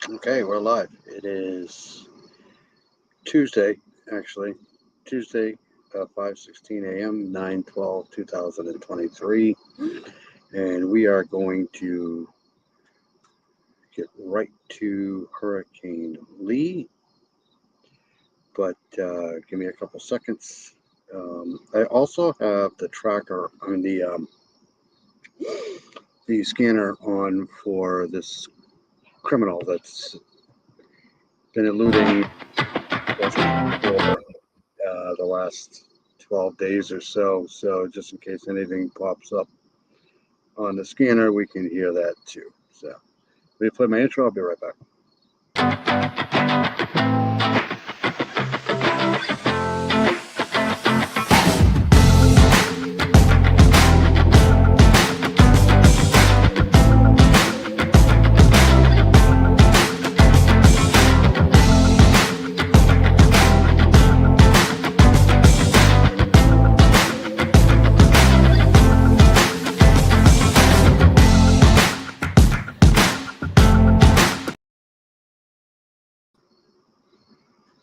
Okay, we're live. It is Tuesday, actually. Tuesday, 5:16 a.m., 9/12, 2023. And we are going to get right to Hurricane Lee. But give me a couple seconds. I also have the tracker, I mean, the scanner on for this criminal that's been eluding for the last 12 days or so. So just in case anything pops up on the scanner, we can hear that too. So let me play my intro. I'll be right back.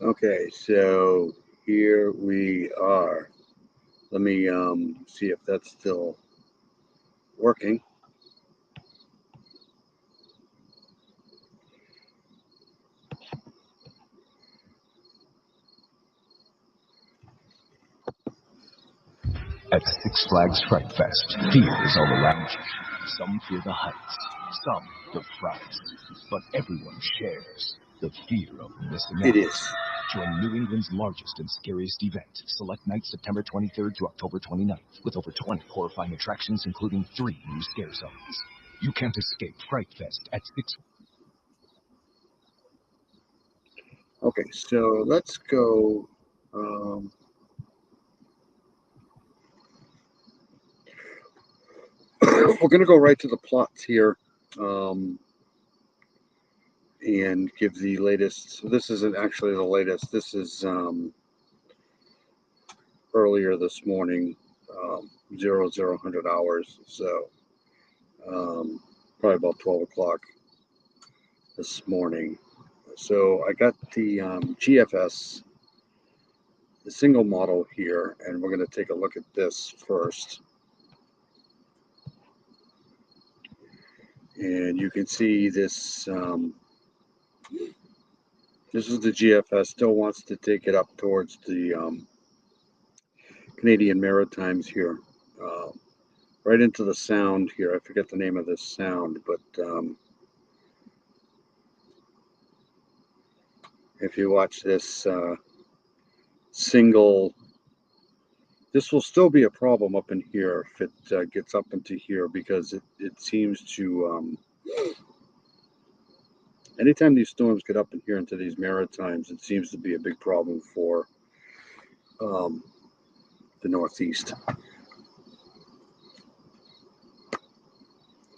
Okay, so here we are. Let me see if that's still working. At Six Flags Fright Fest, fear is all around you. Some fear the heights, some the frights, but everyone shares the fear of missing It out. is. Join New England's largest and scariest event, Select Night, September 23rd to October 29th, with over 20 horrifying attractions, including 3 new scare zones. You can't escape Fright Fest at Six. Okay, so let's go. Um, we're going to go right to the plots here. Um, and give the latest. So this isn't actually the latest. This is earlier this morning, 0000 hours. So probably about 12 o'clock this morning. So I got the GFS, the single model here, and we're going to take a look at this first. And you can see this. This is the GFS. Still wants to take it up towards the Canadian Maritimes here. Right into the sound here. I forget the name of this sound, but if you watch this single, this will still be a problem up in here if it gets up into here, because it seems to, anytime these storms get up in here into these Maritimes, it seems to be a big problem for um, the Northeast,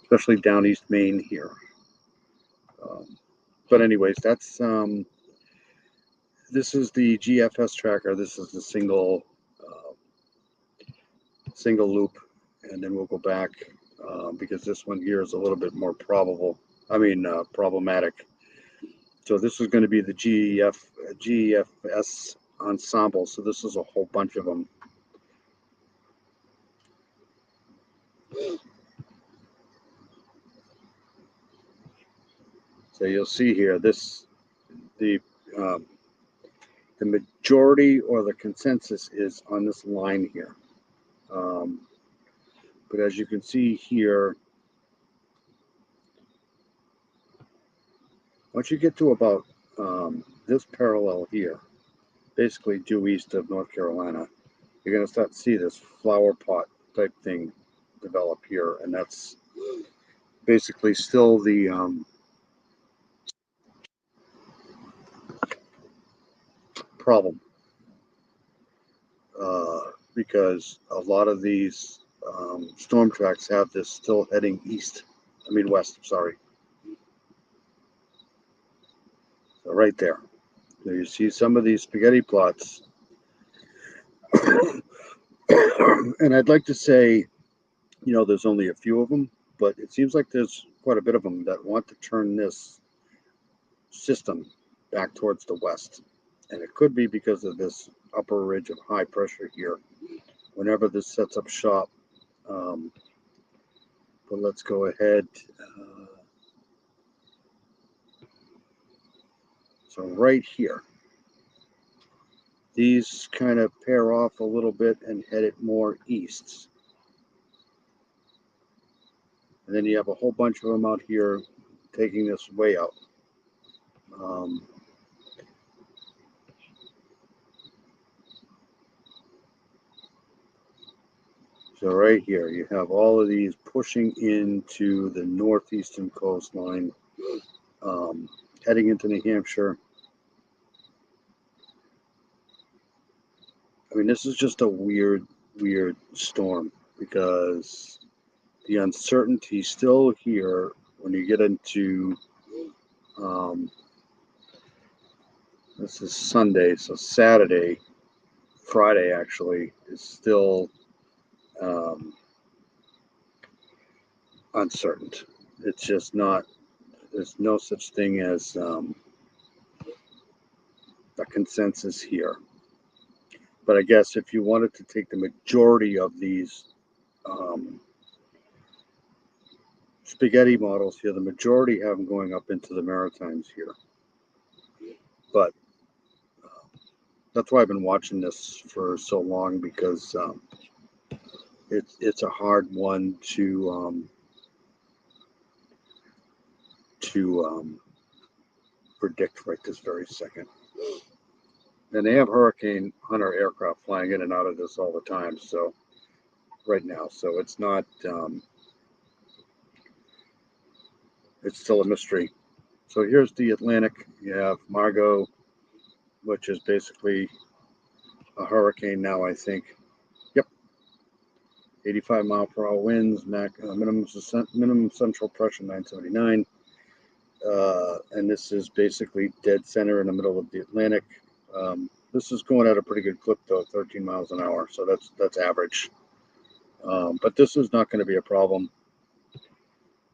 especially down East Maine here. But anyways, that's this is the GFS tracker. This is the single loop, and then we'll go back because this one here is a little bit more problematic. So this is going to be the GFS ensemble. So this is a whole bunch of them. So you'll see here the um, the majority or the consensus is on this line here. But as you can see here, once you get to about this parallel here, basically due east of North Carolina, you're going to start to see this flower pot type thing develop here, and that's basically still the problem, because a lot of these storm tracks have this still heading east. I mean west. Sorry. So right there. So you see some of these spaghetti plots, and I'd like to say, there's only a few of them, but it seems like there's quite a bit of them that want to turn this system back towards the west. And it could be because of this upper ridge of high pressure here whenever this sets up shop. But let's go ahead. So right here, these kind of pair off a little bit and head it more east. And then you have a whole bunch of them out here taking this way out. So right here, you have all of these pushing into the northeastern coastline, heading into New Hampshire. I mean, this is just a weird storm because the uncertainty still here when you get into, this is Sunday, so Saturday, Friday actually is still uncertain. It's just not, there's no such thing as a consensus here. But I guess if you wanted to take the majority of these spaghetti models here, the majority have them going up into the Maritimes here. But that's why I've been watching this for so long, because it's a hard one to predict right this very second. And they have Hurricane Hunter aircraft flying in and out of this all the time. So right now, so it's not. It's still a mystery. So here's the Atlantic. You have Margot, which is basically a hurricane now, I think. Yep. 85 mile per hour winds, minimum central pressure 979. And this is basically dead center in the middle of the Atlantic. This is going at a pretty good clip though, 13 miles an hour. So that's average. But this is not going to be a problem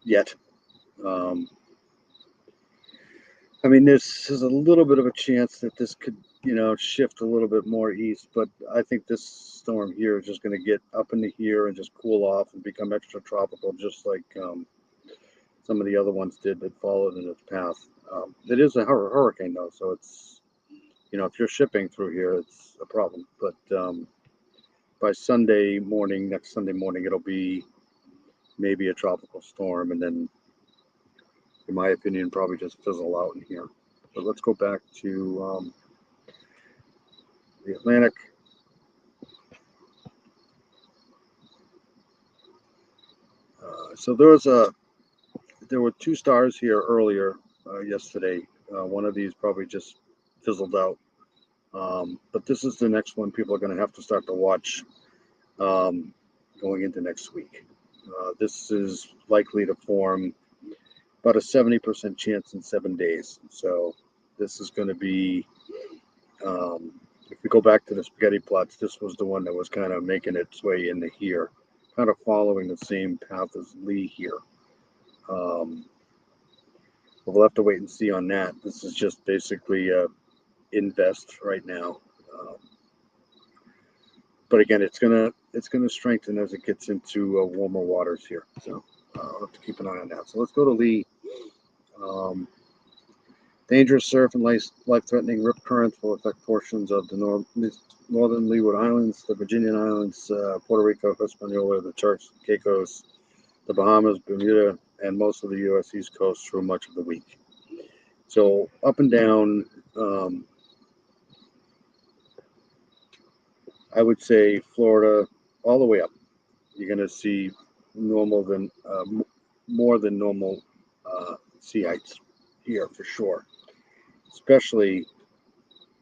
yet. I mean, this is a little bit of a chance that this could, shift a little bit more east, but I think this storm here is just going to get up into here and just cool off and become extra tropical, just like some of the other ones did that followed in its path. It is a hurricane though, so it's, if you're shipping through here, it's a problem. But by next Sunday morning, it'll be maybe a tropical storm, and then, in my opinion, probably just fizzle out in here. But let's go back to the Atlantic. So there were two stars here earlier yesterday. One of these probably just fizzled out. But this is the next one people are going to have to start to watch going into next week. This is likely to form about a 70% chance in 7 days. So this is going to be, if we go back to the spaghetti plots, this was the one that was kind of making its way into here, kind of following the same path as Lee here. We'll have to wait and see on that. This is just basically invest right now. But again, it's gonna strengthen as it gets into warmer waters here. So I'll have to keep an eye on that. So let's go to Lee. Dangerous surf and life-threatening rip currents will affect portions of the northern Leeward Islands, the Virginian Islands, Puerto Rico, Hispaniola, the Turks, Caicos, the Bahamas, Bermuda, and most of the U.S. East Coast through much of the week. So up and down, I would say Florida, all the way up, you're going to see more than normal sea heights here for sure, especially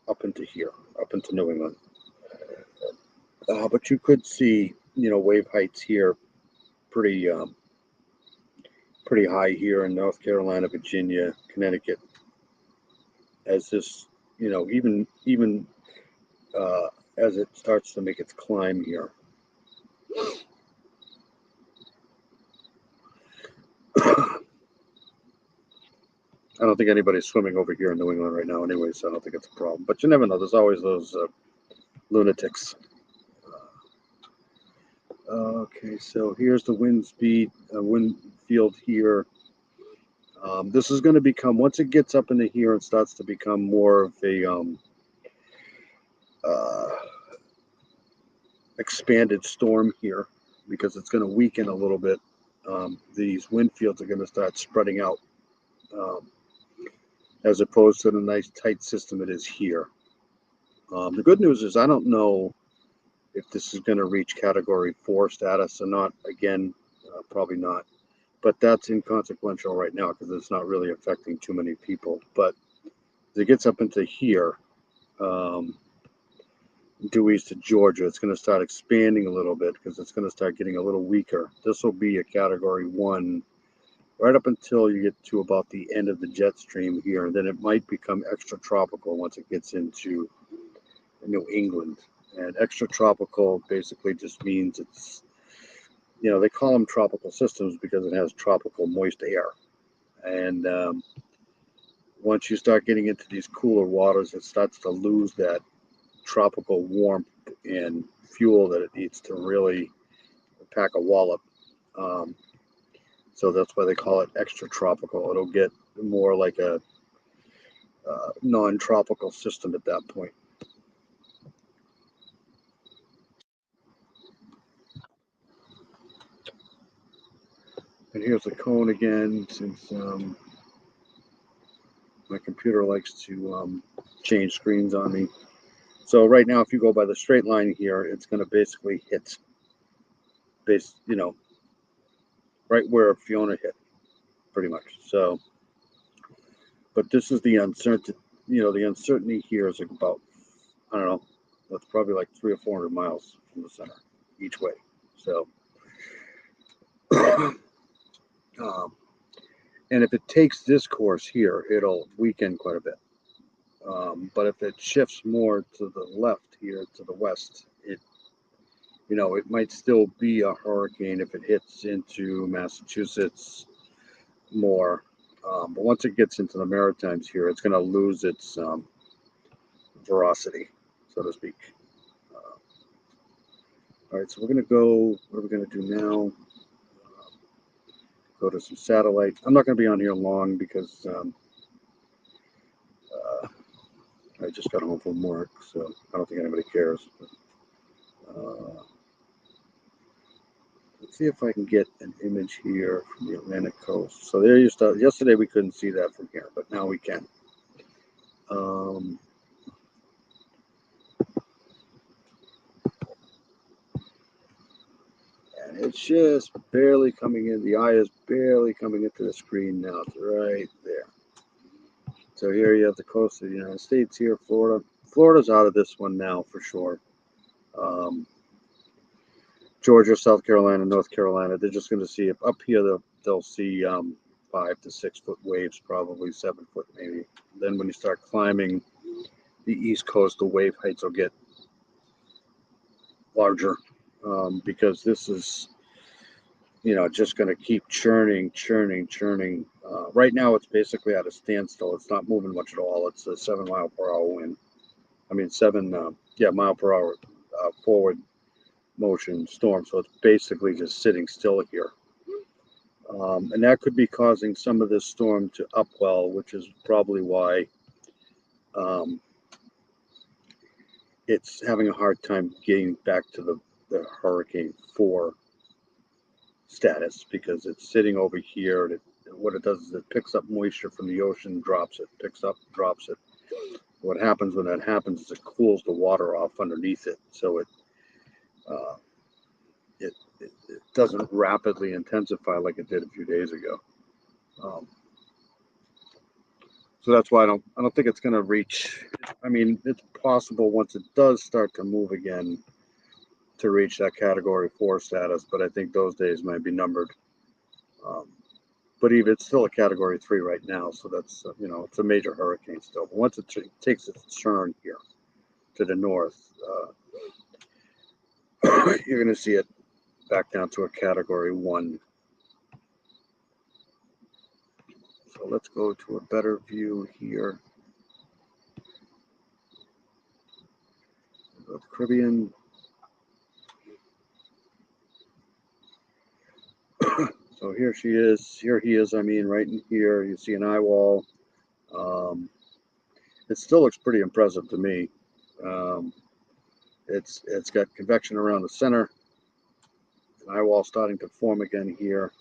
up into here, up into New England. But you could see, wave heights here pretty high here in North Carolina, Virginia, Connecticut, as this, even as it starts to make its climb here. I don't think anybody's swimming over here in New England right now anyway, so I don't think it's a problem. But you never know. There's always those lunatics. Okay, so here's the wind speed, wind field here. This is going to become, once it gets up into here and starts to become more of a expanded storm here, because it's going to weaken a little bit. These wind fields are going to start spreading out, as opposed to the nice tight system it is here. The good news is I don't know if this is going to reach Category 4 status or not. Again, probably not. But that's inconsequential right now because it's not really affecting too many people. But as it gets up into here, due east to Georgia, it's going to start expanding a little bit because it's going to start getting a little weaker. This will be a Category 1 right up until you get to about the end of the jet stream here. And then it might become extratropical once it gets into New England. And extratropical basically just means it's, they call them tropical systems because it has tropical moist air. And once you start getting into these cooler waters, it starts to lose that tropical warmth and fuel that it needs to really pack a wallop. So that's why they call it extratropical. It'll get more like a non-tropical system at that point. And here's the cone again, since my computer likes to change screens on me. So right now, if you go by the straight line here, it's going to basically hit right where Fiona hit, pretty much. So, but this is the uncertainty. The uncertainty here is about, I don't know, that's probably like 300 or 400 miles from the center each way. So, and if it takes this course here, it'll weaken quite a bit. But if it shifts more to the left here, to the west, it might still be a hurricane if it hits into Massachusetts more. But once it gets into the Maritimes here, it's going to lose its veracity, so to speak. All right, so we're going to go, what are we going to do now? Go to some satellites. I'm not going to be on here long because I just got home from work, so I don't think anybody cares. Let's see if I can get an image here from the Atlantic coast. So there you start. Yesterday we couldn't see that from here, but now we can. And it's just barely coming in. The eye is barely coming into the screen now. It's right there. So here you have the coast of the United States here, Florida. Florida's out of this one now for sure. Georgia, South Carolina, North Carolina, they're just going to see, up here they'll see 5 to 6 foot waves, probably 7 foot maybe. Then when you start climbing the East Coast, the wave heights will get larger because this is, just going to keep churning. Right now it's basically at a standstill. It's not moving much at all. It's a 7 mile per hour wind. I mean, 7 mile per hour forward motion storm. So it's basically just sitting still here. And that could be causing some of this storm to upwell, which is probably why it's having a hard time getting back to the Hurricane 4 status, because it's sitting over here. And what it does is it picks up moisture from the ocean, drops it, picks up, drops it. What happens when that happens is it cools the water off underneath it, so it doesn't rapidly intensify like it did a few days ago. So that's why I don't think it's going to reach. I mean, it's possible once it does start to move again to reach that Category 4 status, but I think those days might be numbered. But even it's still a Category 3 right now, so that's it's a major hurricane still. But once it takes its turn here to the north, you're going to see it back down to a Category 1. So So let's go to a better view here. The Caribbean. So here she is. Here he is. I mean, right in here, you see an eye wall. It still looks pretty impressive to me. It's got convection around the center. An eye wall starting to form again here.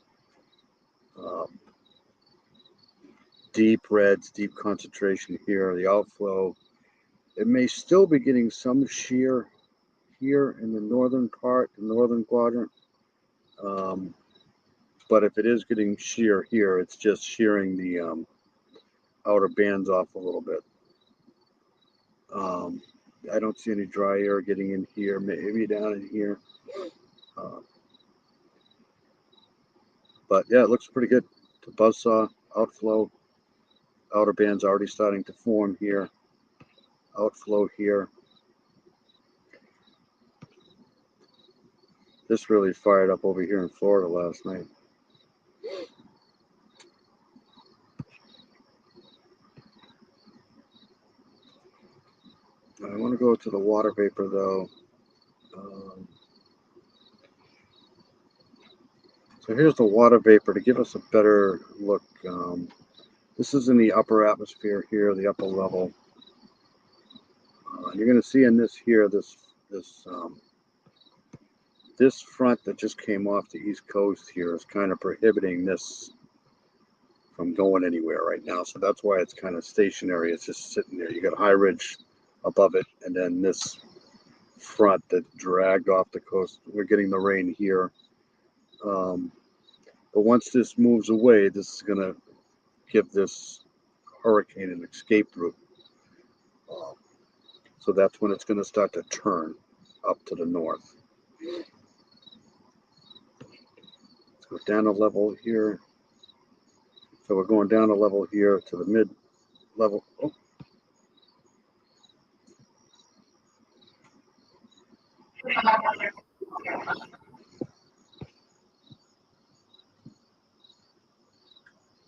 Deep reds, deep concentration here. The outflow. It may still be getting some shear here in the northern part, the northern quadrant. But if it is getting shear here, it's just shearing the outer bands off a little bit. I don't see any dry air getting in here, maybe down in here. But yeah, it looks pretty good. The buzzsaw, outflow, outer bands already starting to form here. Outflow here. This really fired up over here in Florida last night. I want to go to the water vapor though. So here's the water vapor to give us a better look. This is in the upper atmosphere here, the upper level. You're going to see in this here, this front that just came off the East Coast here is kind of prohibiting this from going anywhere right now. So that's why it's kind of stationary. It's just sitting there. You got high ridge above it, and then this front that dragged off the coast. We're getting the rain here. But once this moves away, this is going to give this hurricane an escape route. So that's when it's going to start to turn up to the north. Let's go down a level here. So we're going down a level here to the mid level. Oh.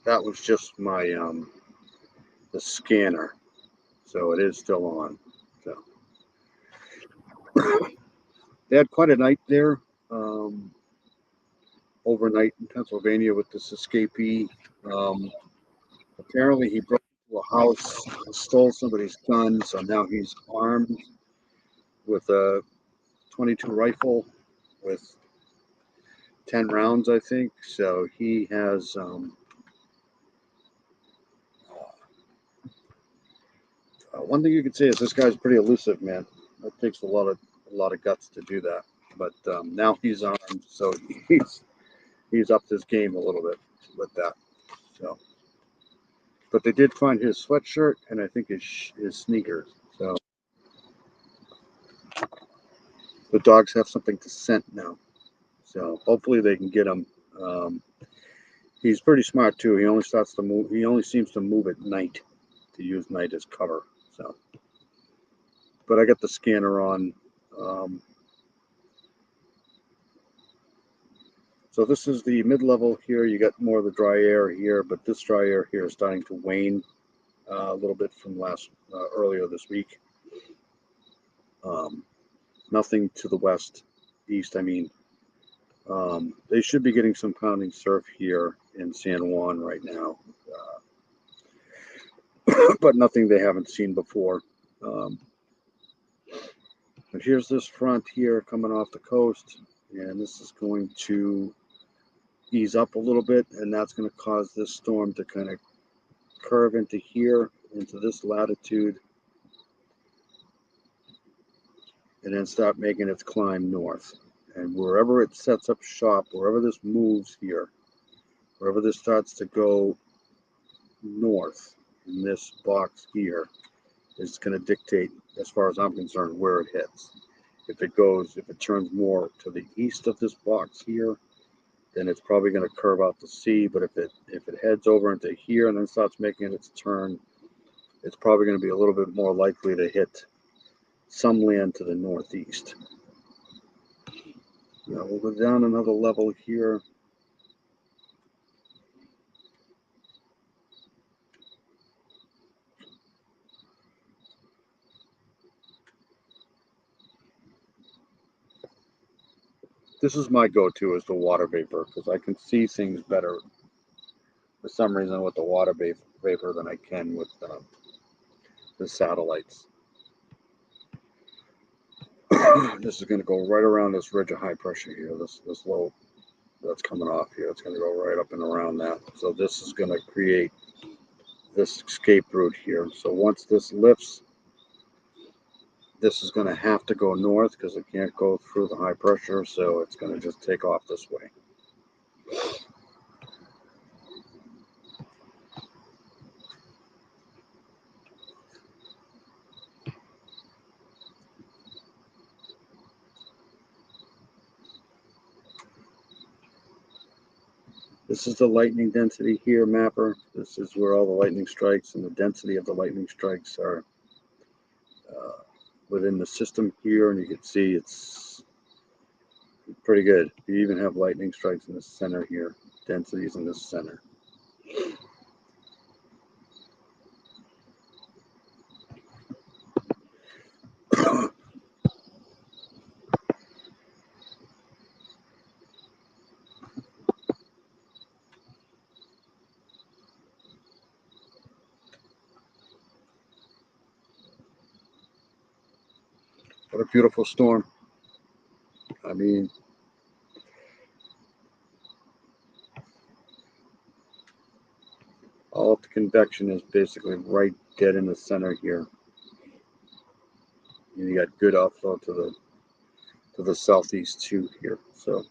That was just my the scanner, so it is still on. So they had quite a night there, overnight in Pennsylvania with this escapee. Apparently, he broke into a house, stole somebody's gun, so now he's armed with a 22 rifle with 10 rounds, I think. So he has. One thing you could say is this guy's pretty elusive, man. It takes a lot of guts to do that. But now he's armed, so he's upped his game a little bit with that. So, but they did find his sweatshirt and I think his sneakers. So the dogs have something to scent now. So hopefully they can get him. He's pretty smart too. He only starts to move. He only seems to move at night to use night as cover. So, but I got the scanner on. So this is the mid-level here. You got more of the dry air here, but this dry air here is starting to wane a little bit from earlier this week. Nothing to the west, east. I mean, they should be getting some pounding surf here in San Juan right now, but nothing they haven't seen before. But here's this front here coming off the coast, and this is going to ease up a little bit, and that's going to cause this storm to kind of curve into here, into this latitude, and then start making its climb north. And wherever it sets up shop, wherever this moves here, wherever this starts to go north in this box here, is going to dictate, as far as I'm concerned, where it hits. If it turns more to the east of this box here, then it's probably going to curve out to sea. But if it heads over into here and then starts making its turn, it's probably going to be a little bit more likely to hit some land to the northeast. Now we'll go down another level here. This is my go-to is the water vapor because I can see things better for some reason with the water vapor than I can with the satellites. This is going to go right around this ridge of high pressure here, this low that's coming off here. It's going to go right up and around that. So this is going to create this escape route here. So once this lifts, this is going to have to go north because it can't go through the high pressure. So it's going to just take off this way. This is the lightning density here mapper. This is where all the lightning strikes and the density of the lightning strikes are within the system here. And you can see it's pretty good. You even have lightning strikes in the center here, densities in the center. What a beautiful storm. I mean, all of the convection is basically right dead in the center here. And you got good outflow to the southeast too here. So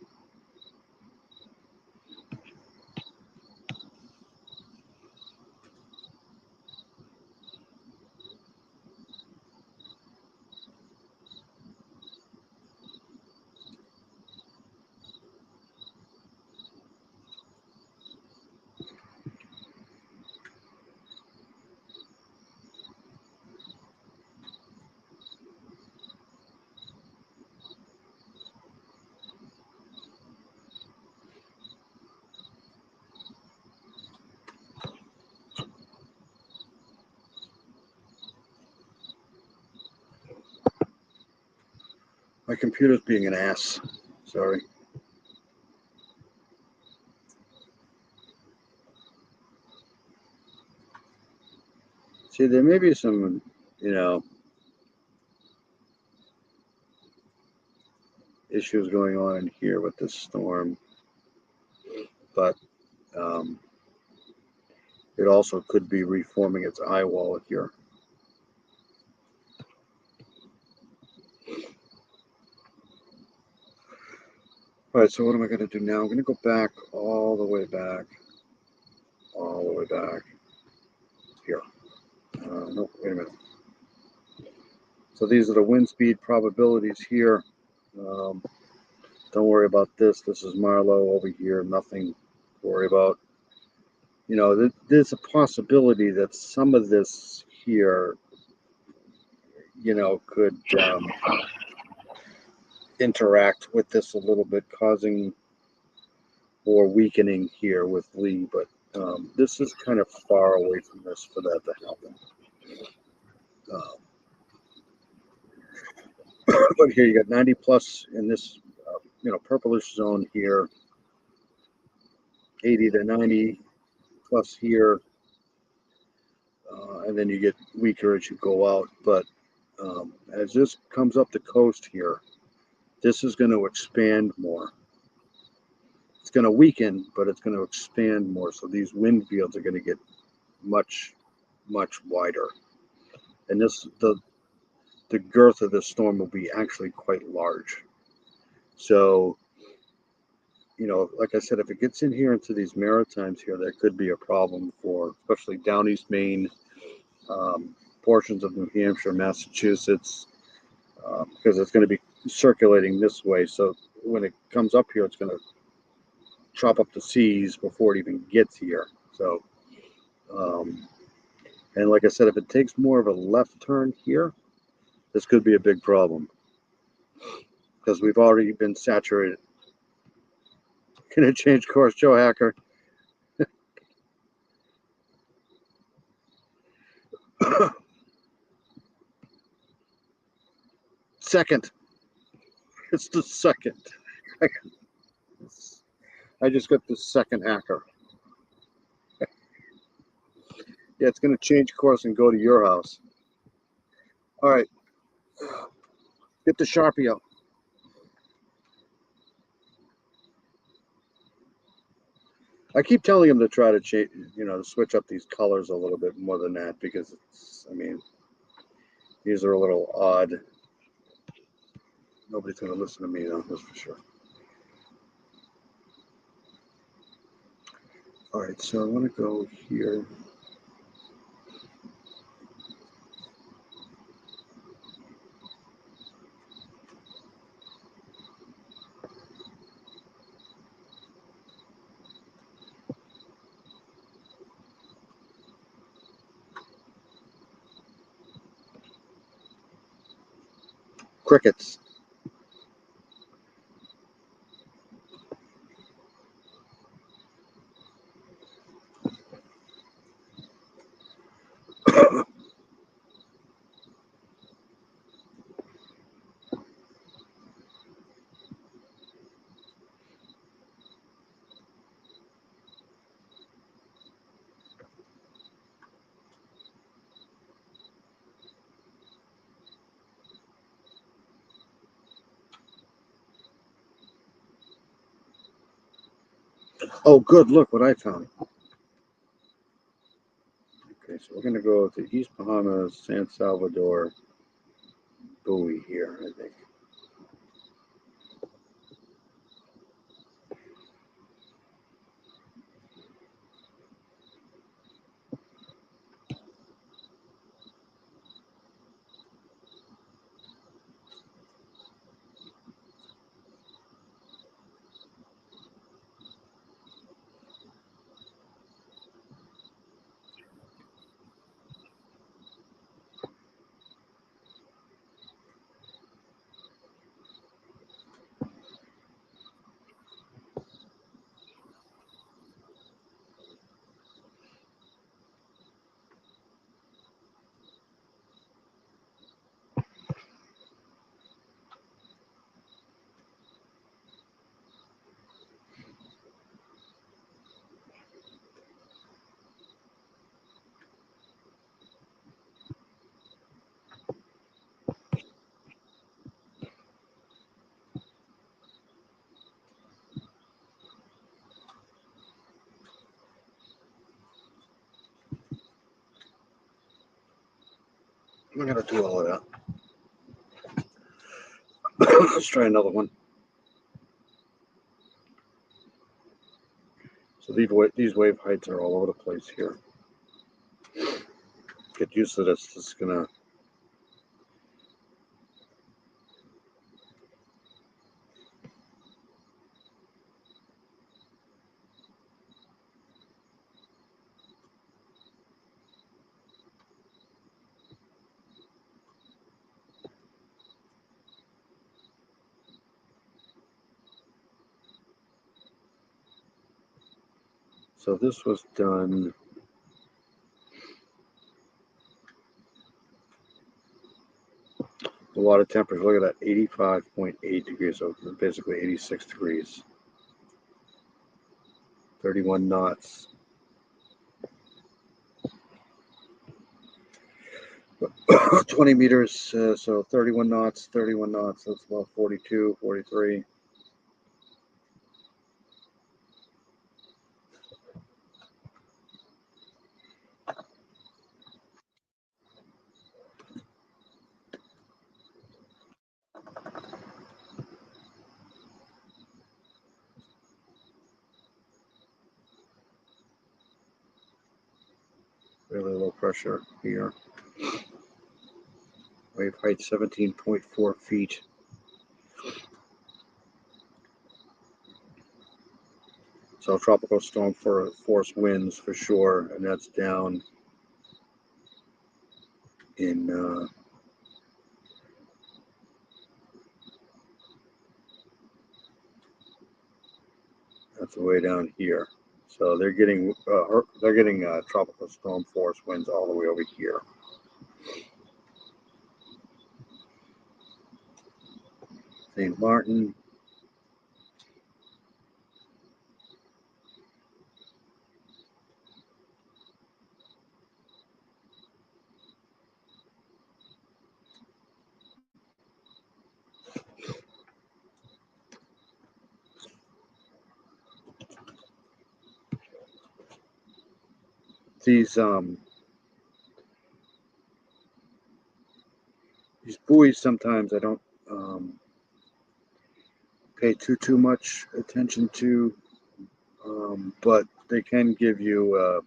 my computer's being an ass. Sorry. See, there may be some, issues going on in here with this storm, but it also could be reforming its eye wall here. All right, so what am I going to do now? I'm going to go back all the way back here. No, wait a minute. So these are the wind speed probabilities here. Don't worry about this. This is Marlowe over here. Nothing to worry about. There's a possibility that some of this here, could interact with this a little bit, causing or weakening here with Lee. But this is kind of far away from this for that to happen. But here you got 90 plus in this, purplish zone here, 80 to 90 plus here, and then you get weaker as you go out. But as this comes up the coast here, this is going to expand more. It's going to weaken, but it's going to expand more. So these wind fields are going to get much, much wider. And the girth of the storm will be actually quite large. So, like I said, if it gets in here into these Maritimes here, that could be a problem for especially down East Maine, portions of New Hampshire, Massachusetts, because it's going to be circulating this way. So when it comes up here, it's going to chop up the seas before it even gets here. So, and like I said, if it takes more of a left turn here, this could be a big problem because we've already been saturated. Gonna change course, Joe Hacker. Second. It's the second. I just got the second hacker. Yeah, it's going to change course and go to your house. All right. Get the Sharpie out. I keep telling him to try to change, to switch up these colors a little bit more than that because these are a little odd. Nobody's going to listen to me though, that's for sure. All right, so I want to go here. Crickets. Oh, good. Look what I found. Okay, so we're going to go to East Bahamas, San Salvador, buoy here, I think. We're going to do all of that. Let's try another one. So these wave heights are all over the place here. Get used to this. This is gonna. So this was done. The water temperature, look at that, 85.8 degrees, so basically 86 degrees. 31 knots. (20 meters), so 31 knots, that's about 42, 43. Really low pressure here. Wave height 17.4 feet. So tropical storm force winds for sure, and that's down in that's way down here. So they're getting tropical storm force winds all the way over here. St. Martin, these buoys, sometimes I don't pay too much attention to, but they can give you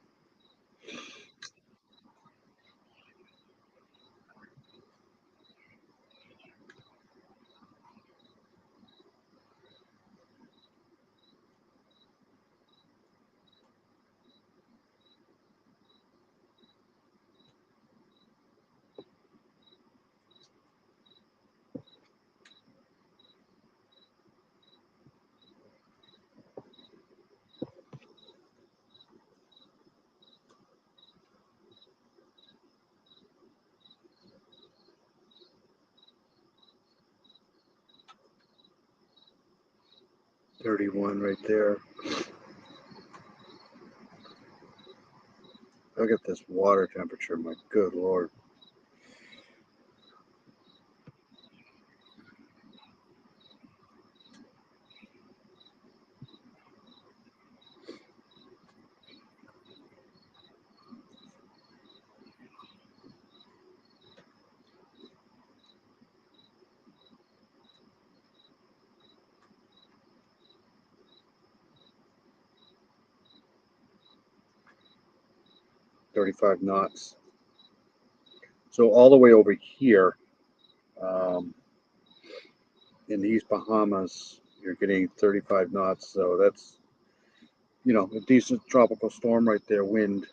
31 right there. Look at this water temperature, my good Lord. .35 knots. So all the way over here, in the East Bahamas, you're getting 35 knots. So that's, a decent tropical storm right there. Wind,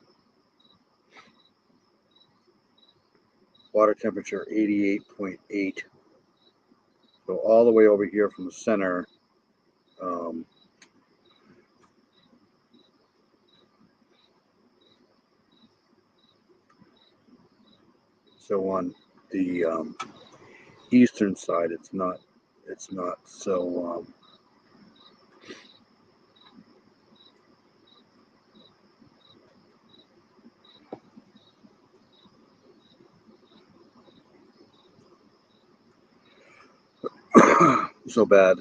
water temperature 88.8. So all the way over here from the center, so on the eastern side, it's not so so bad.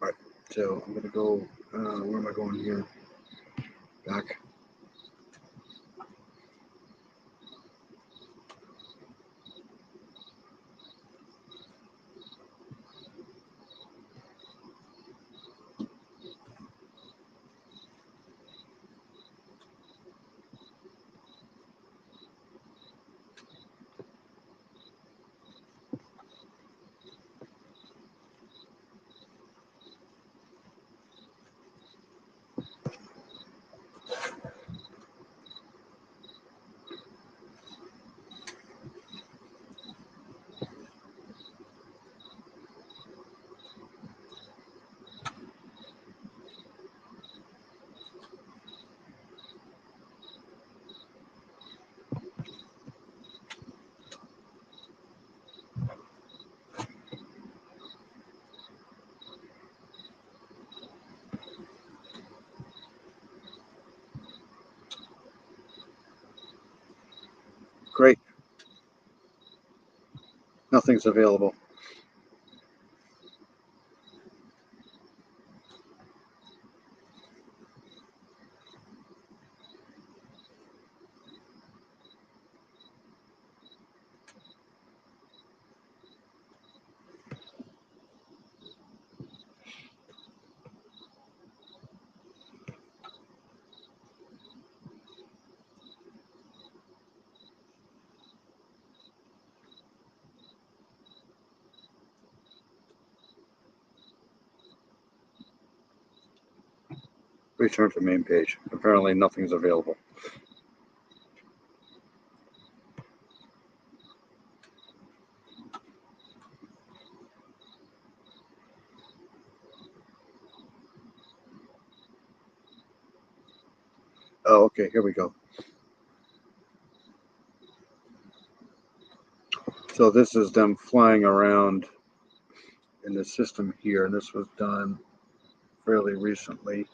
All right, so I'm gonna go. Where am I going here? Back. Great. Nothing's available. Return to main page. Apparently nothing's available. Oh, okay, here we go. So this is them flying around in the system here, and this was done fairly recently.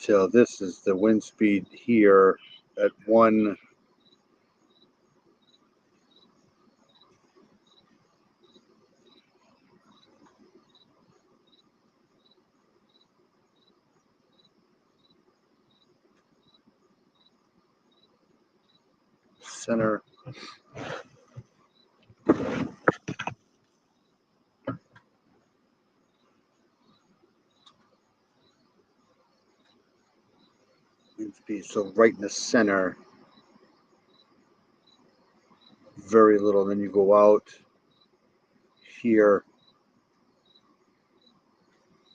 So this is the wind speed here at one. Center. Wind speed. So right in the center. Very little. Then you go out here.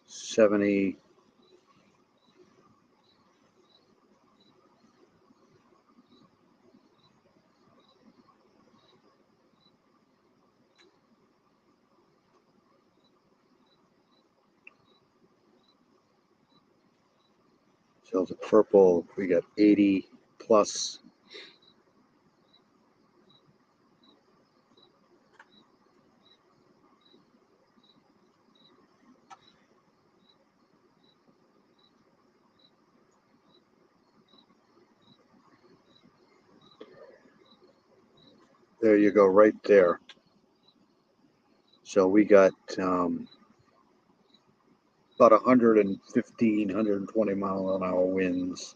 70. So the purple, we got 80 plus. There you go, right there. So we got about 115, 120 mile an hour winds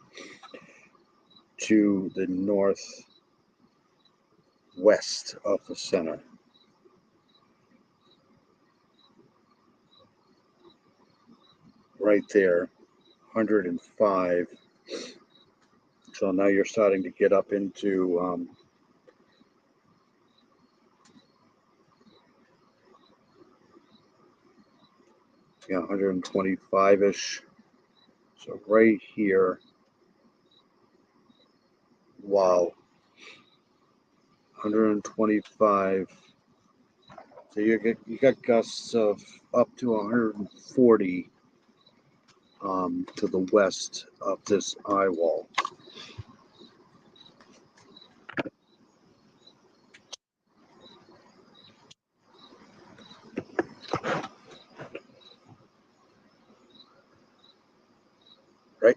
to the northwest of the center. Right there, 105. So now you're starting to get up into 125-ish. So right here, wow, 125. So you got gusts of up to 140 to the west of this eye wall. Right?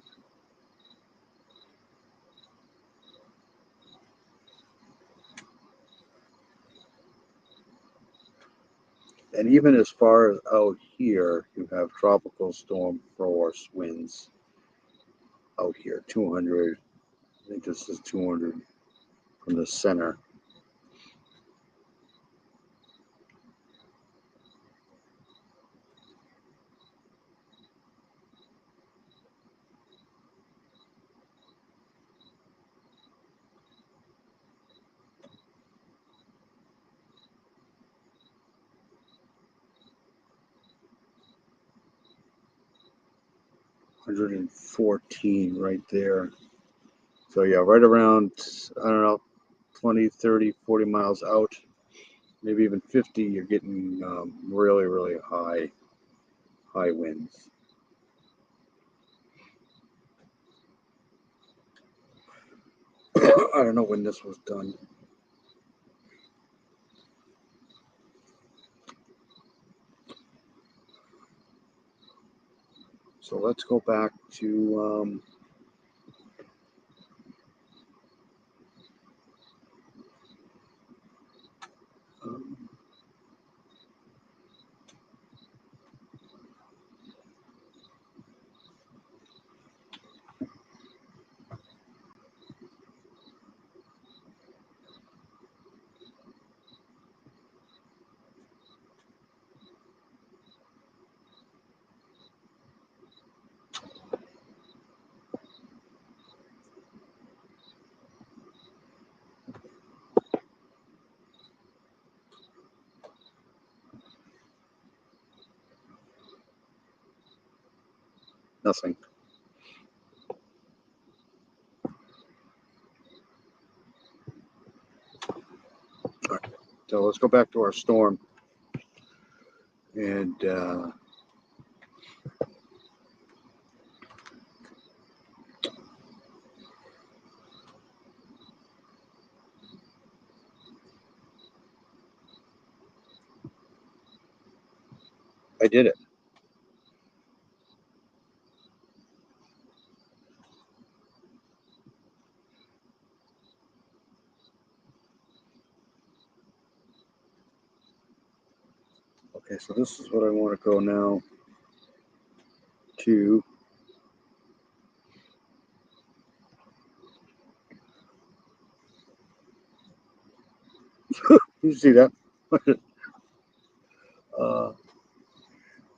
And even as far as out here, you have tropical storm force winds out here, 200. I think this is 200 from the center. Hundred and 14 right there. So yeah, right around, I don't know, 20, 30, 40 miles out, maybe even 50, you're getting really, really high winds. I don't know when this was done. So let's go back to um, nothing. All right. So let's go back to our storm. And I did it. Okay, so this is what I want to go now to. You see that?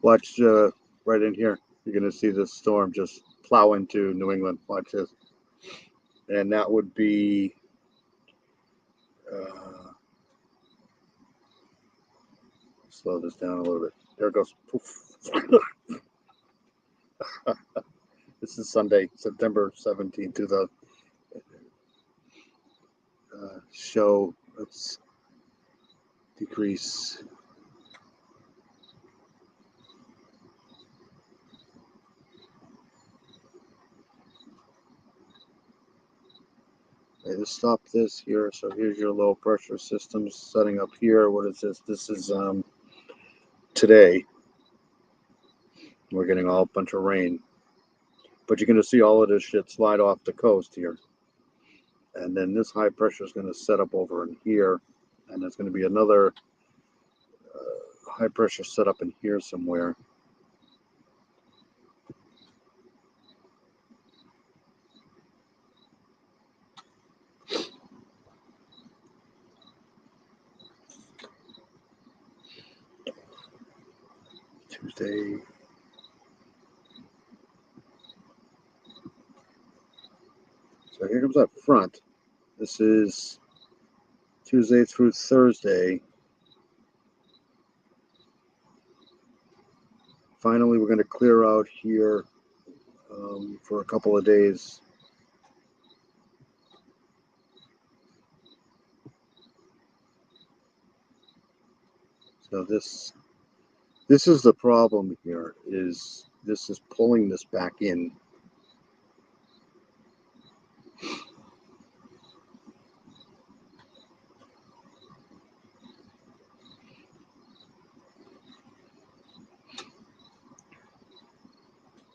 Watch right in here. You're going to see this storm just plow into New England. Watch this. And that would be slow this down a little bit. There it goes. Poof. This is Sunday, September 17th, 2000. Show, let's decrease. Okay, just stop this here. So here's your low pressure system setting up here. What is this? This is today. We're getting all a bunch of rain. But you're going to see all of this shit slide off the coast here. And then this high pressure is going to set up over in here. And there's going to be another high pressure set up in here somewhere. Tuesday. So here comes up front. This is Tuesday through Thursday. Finally, we're going to clear out here for a couple of days. So this is the problem here, is this is pulling this back in.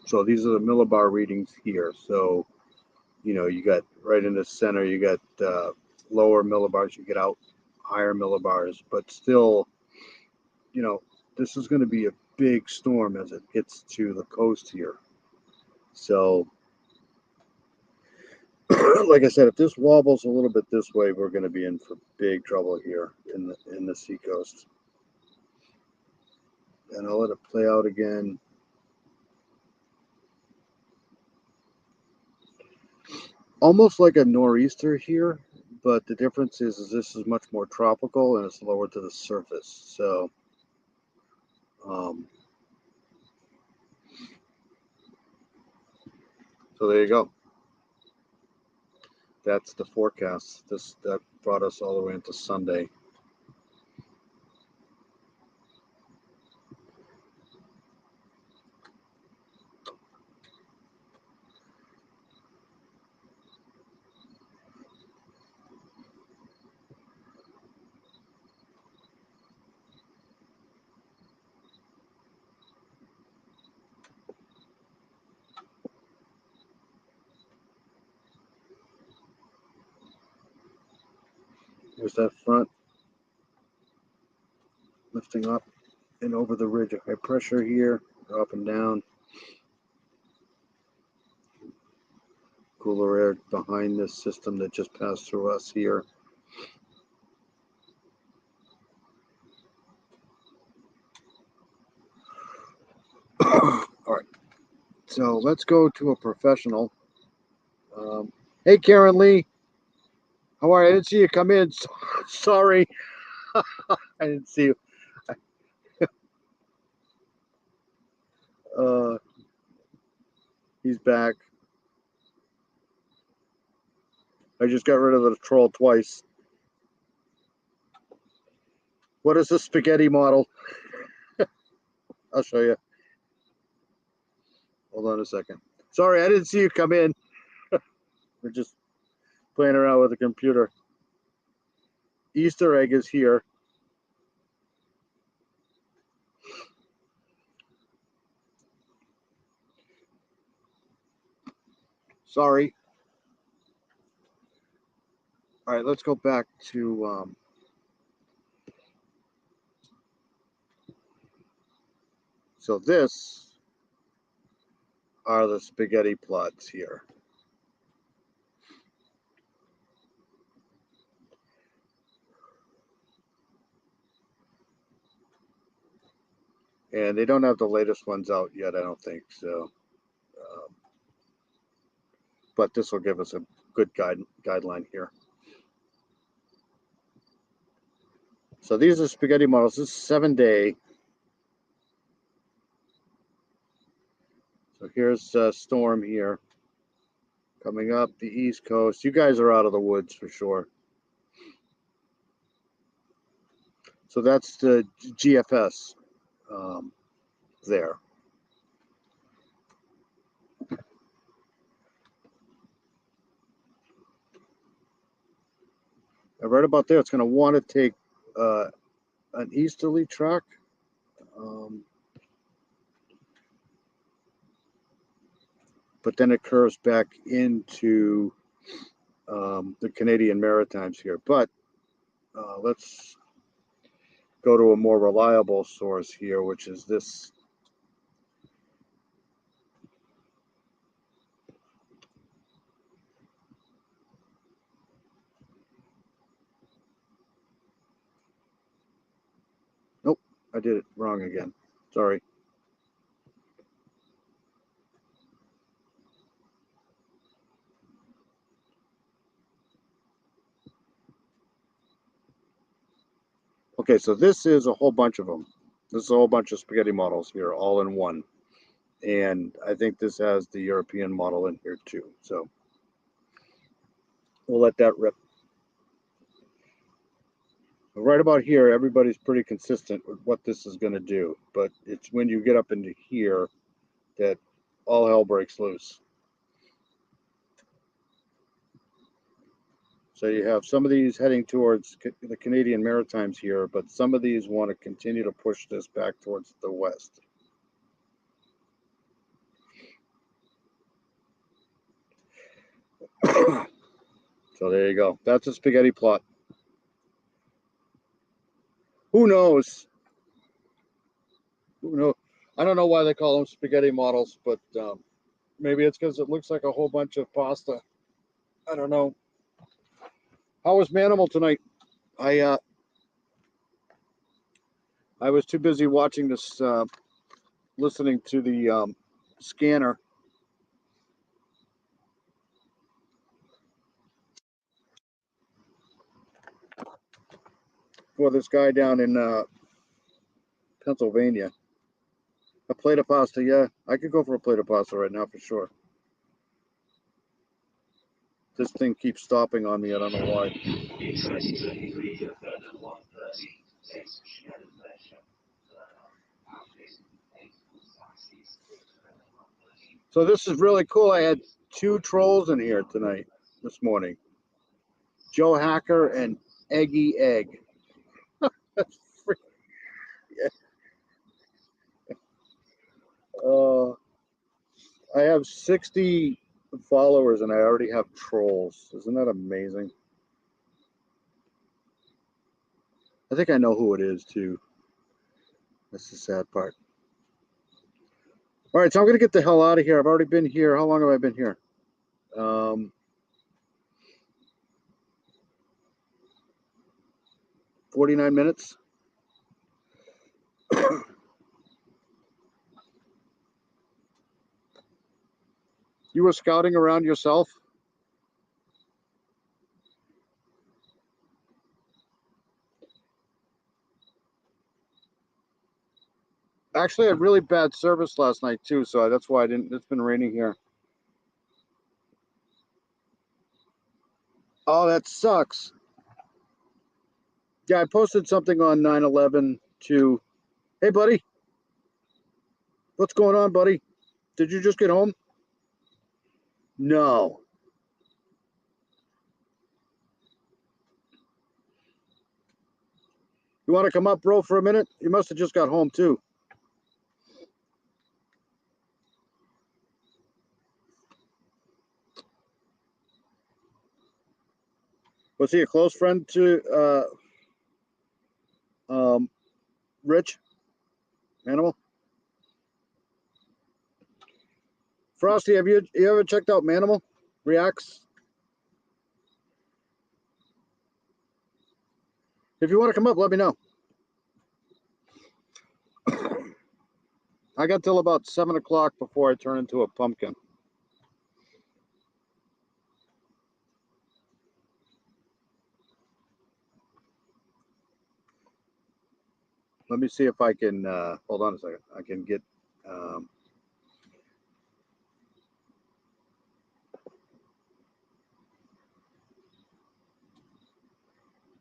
So these are the millibar readings here. So, you know, you got right in the center, you got lower millibars, you get out higher millibars, but still, you know, this is going to be a big storm as it gets to the coast here. So, like I said, if this wobbles a little bit this way, we're going to be in for big trouble here in the seacoast. And I'll let it play out again. Almost like a nor'easter here, but the difference is this is much more tropical and it's lower to the surface. So, so there you go. That's the forecast. That brought us all the way into Sunday. Here's that front lifting up and over the ridge of high pressure here, up and down. Cooler air behind this system that just passed through us here. All right, so let's go to a professional. Hey, Karen Lee, how are you? I didn't see you come in. Sorry, I didn't see you. He's back. I just got rid of the troll twice. What is the spaghetti model? I'll show you. Hold on a second. Sorry, I didn't see you come in. We're just playing around with the computer. Easter egg is here. Sorry. All right, let's go back to So this are the spaghetti plots here. And they don't have the latest ones out yet, I don't think so. But this will give us a good guideline here. So these are spaghetti models. This is 7-day. So here's Storm here coming up the East Coast. You guys are out of the woods for sure. So that's the GFS there. And right about there, it's going to want to take an easterly track. But then it curves back into the Canadian Maritimes here. But let's go to a more reliable source here, which is this. Nope, I did it wrong again. Sorry. Okay, so this is a whole bunch of them. This is a whole bunch of spaghetti models here, all in one. And I think this has the European model in here too. So we'll let that rip. Right about here, everybody's pretty consistent with what this is going to do. But it's when you get up into here that all hell breaks loose. So you have some of these heading towards the Canadian Maritimes here, but some of these want to continue to push this back towards the west. So there you go. That's a spaghetti plot. Who knows? Who knows? I don't know why they call them spaghetti models, but maybe it's because it looks like a whole bunch of pasta. I don't know. How was Manimal tonight? I was too busy watching this, listening to the scanner. For this guy down in Pennsylvania. A plate of pasta, yeah. I could go for a plate of pasta right now for sure. This thing keeps stopping on me. I don't know why. So this is really cool. I had 2 trolls in here tonight, this morning. Joe Hacker and Eggy Egg. That's freaking, yeah. I have 60 followers and I already have trolls. Isn't that amazing? I think I know who it is too. That's the sad part. All right, so I'm gonna get the hell out of here. I've already been here. How long have I been here? 49 minutes. You were scouting around yourself? Actually, I had really bad service last night too, so that's why I didn't. It's been raining here. Oh, that sucks. Yeah, I posted something on 9/11 too. Hey, buddy. What's going on, buddy? Did you just get home? No. You want to come up, bro, for a minute? You must have just got home too. Was he a close friend to Rich Animal? Frosty, have you ever checked out Manimal Reacts? If you want to come up, let me know. I got till about 7 o'clock before I turn into a pumpkin. Let me see if I can, hold on a second. I can get, I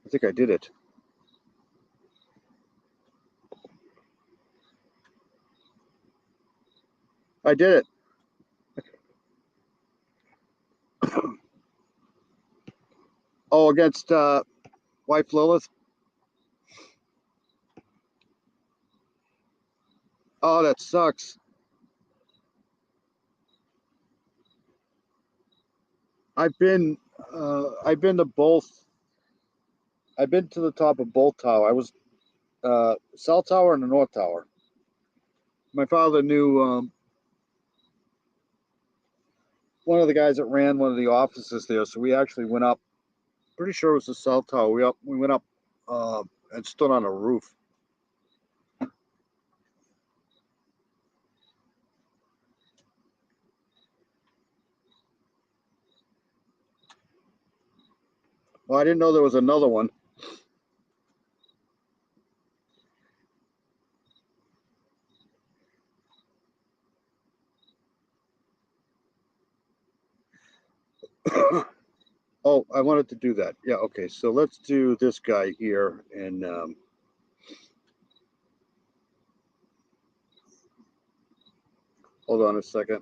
think I did it. I did it. Oh, against wife Lilith. Oh, that sucks. I've been to both. I've been to the top of both towers. I was South Tower and the North Tower. My father knew one of the guys that ran one of the offices there, so we actually went up. Pretty sure it was the South Tower. We went up and stood on a roof. Well, I didn't know there was another one. Oh, I wanted to do that. Yeah, okay. So let's do this guy here. And hold on a second.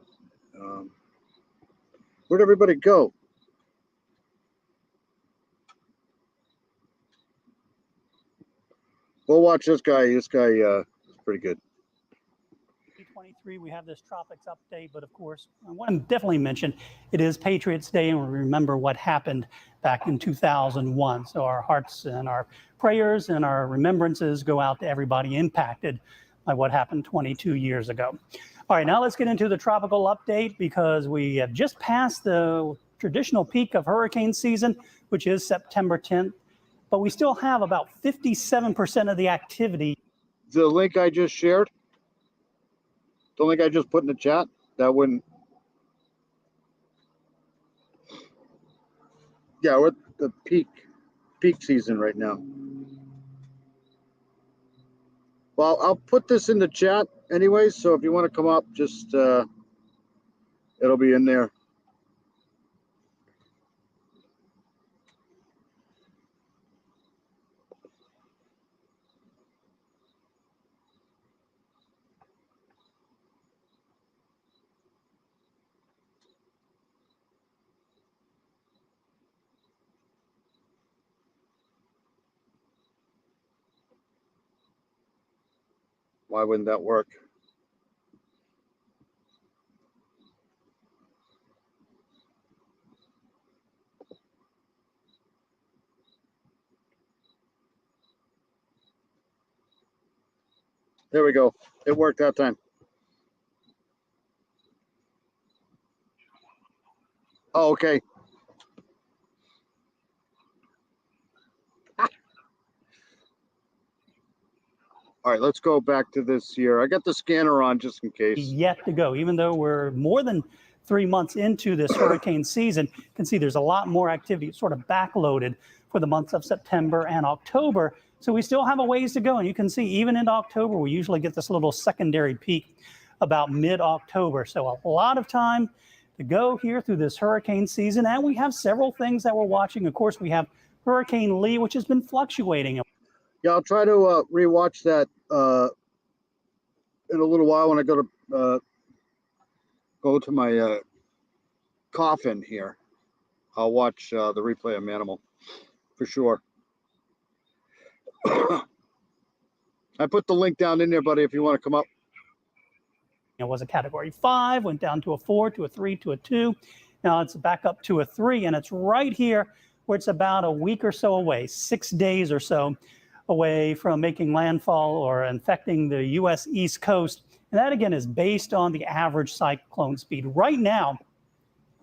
Where'd everybody go? We'll watch this guy. This guy is pretty good. 2023, we have this tropics update, but of course, I want to definitely mention it is Patriots Day, and we remember what happened back in 2001. So our hearts and our prayers and our remembrances go out to everybody impacted by what happened 22 years ago. All right, now let's get into the tropical update because we have just passed the traditional peak of hurricane season, which is September 10th, but we still have about 57% of the activity. The link I just shared, the link I just put in the chat, that wouldn't. Yeah, we're at the peak season right now. Well, I'll put this in the chat anyway, so if you want to come up, just it'll be in there. Why wouldn't that work? There we go. It worked that time. Oh, okay. All right, let's go back to this here. I got the scanner on just in case. Yet to go, even though we're more than 3 months into this hurricane season. You can see there's a lot more activity sort of backloaded for the months of September and October. So we still have a ways to go. And you can see even in October, we usually get this little secondary peak about mid-October. So a lot of time to go here through this hurricane season. And we have several things that we're watching. Of course, we have Hurricane Lee, which has been fluctuating. Yeah, I'll try to rewatch that in a little while when I go to my coffin here. I'll watch the replay of Manimal for sure. I put the link down in there, buddy, if you want to come up. It was a category 5, went down to a 4, to a 3, to a 2. Now it's back up to a 3, and it's right here where it's about a week or so away, 6 days or so away from making landfall or infecting the U.S. East Coast. And that, again, is based on the average cyclone speed. Right now,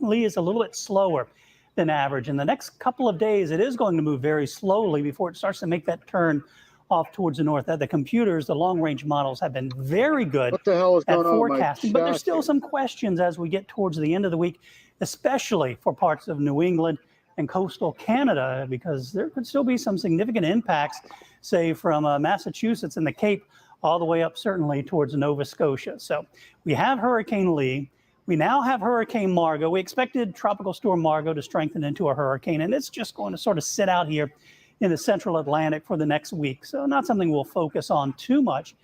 Lee is a little bit slower than average. In the next couple of days, it is going to move very slowly before it starts to make that turn off towards the north. The computers, the long-range models have been very good What the hell is at going on with my forecasting, but there's chat still here? some questions as we get towards the end of the week, especially for parts of New England and coastal Canada, because there could still be some significant impacts, say from Massachusetts and the Cape all the way up certainly towards Nova Scotia. So we have Hurricane Lee. We now have Hurricane Margot. We expected Tropical Storm Margot to strengthen into a hurricane, and it's just going to sort of sit out here in the central Atlantic for the next week. So not something we'll focus on too much.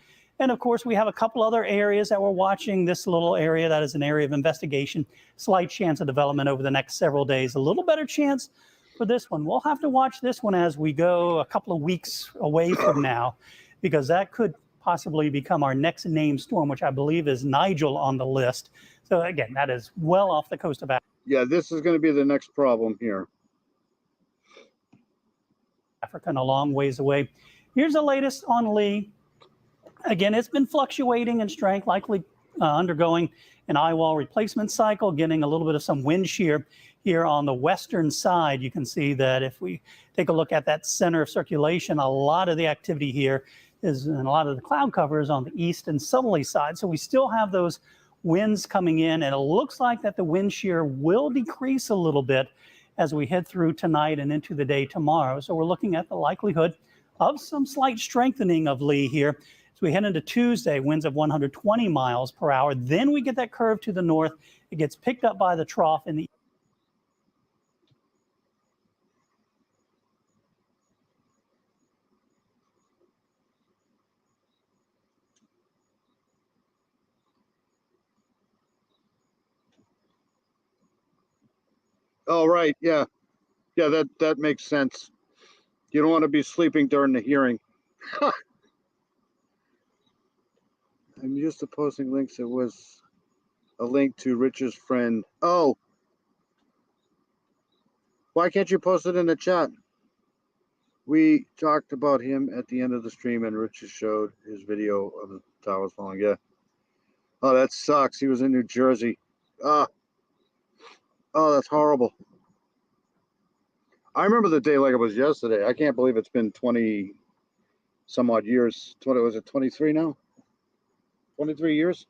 And of course, we have a couple other areas that we're watching. This little area that is an area of investigation, slight chance of development over the next several days. A little better chance for this one. We'll have to watch this one as we go a couple of weeks away from now, because that could possibly become our next named storm, which I believe is Nigel on the list. So again, that is well off the coast of Yeah, this is going to be the next problem here. Africa and a long ways away. Here's the latest on Lee. Again, it's been fluctuating in strength, likely undergoing an eye wall replacement cycle, getting a little bit of some wind shear here on the western side. You can see that if we take a look at that center of circulation, a lot of the activity here is, and a lot of the cloud cover is on the east and southerly side. So we still have those winds coming in, and it looks like that the wind shear will decrease a little bit as we head through tonight and into the day tomorrow. So we're looking at the likelihood of some slight strengthening of Lee here. As we head into Tuesday, winds of 120 miles per hour. Then we get that curve to the north. It gets picked up by the trough in the Oh, right. Yeah. Yeah, that makes sense. You don't want to be sleeping during the hearing. I'm used to posting links. It was a link to Rich's friend. Oh. Why can't you post it in the chat? We talked about him at the end of the stream, and Rich just showed his video of the towers falling. Yeah. Oh, that sucks. He was in New Jersey. Oh, that's horrible. I remember the day like it was yesterday. I can't believe it's been 20 some odd years. 20, was it 23 now? 23 years?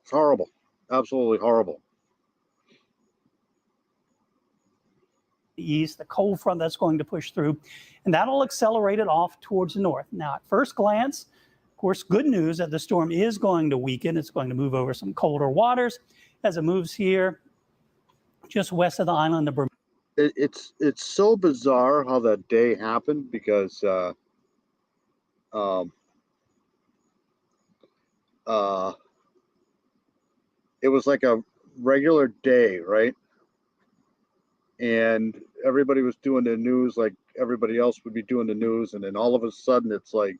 It's horrible. Absolutely horrible. east, the cold front that's going to push through, and that'll accelerate it off towards the north. Now, at first glance, of course, good news that the storm is going to weaken. It's going to move over some colder waters as it moves here just west of the island of Bermuda. It's so bizarre how that day happened, because it was like a regular day, right? And everybody was doing the news like everybody else would be doing the news, and then all of a sudden it's like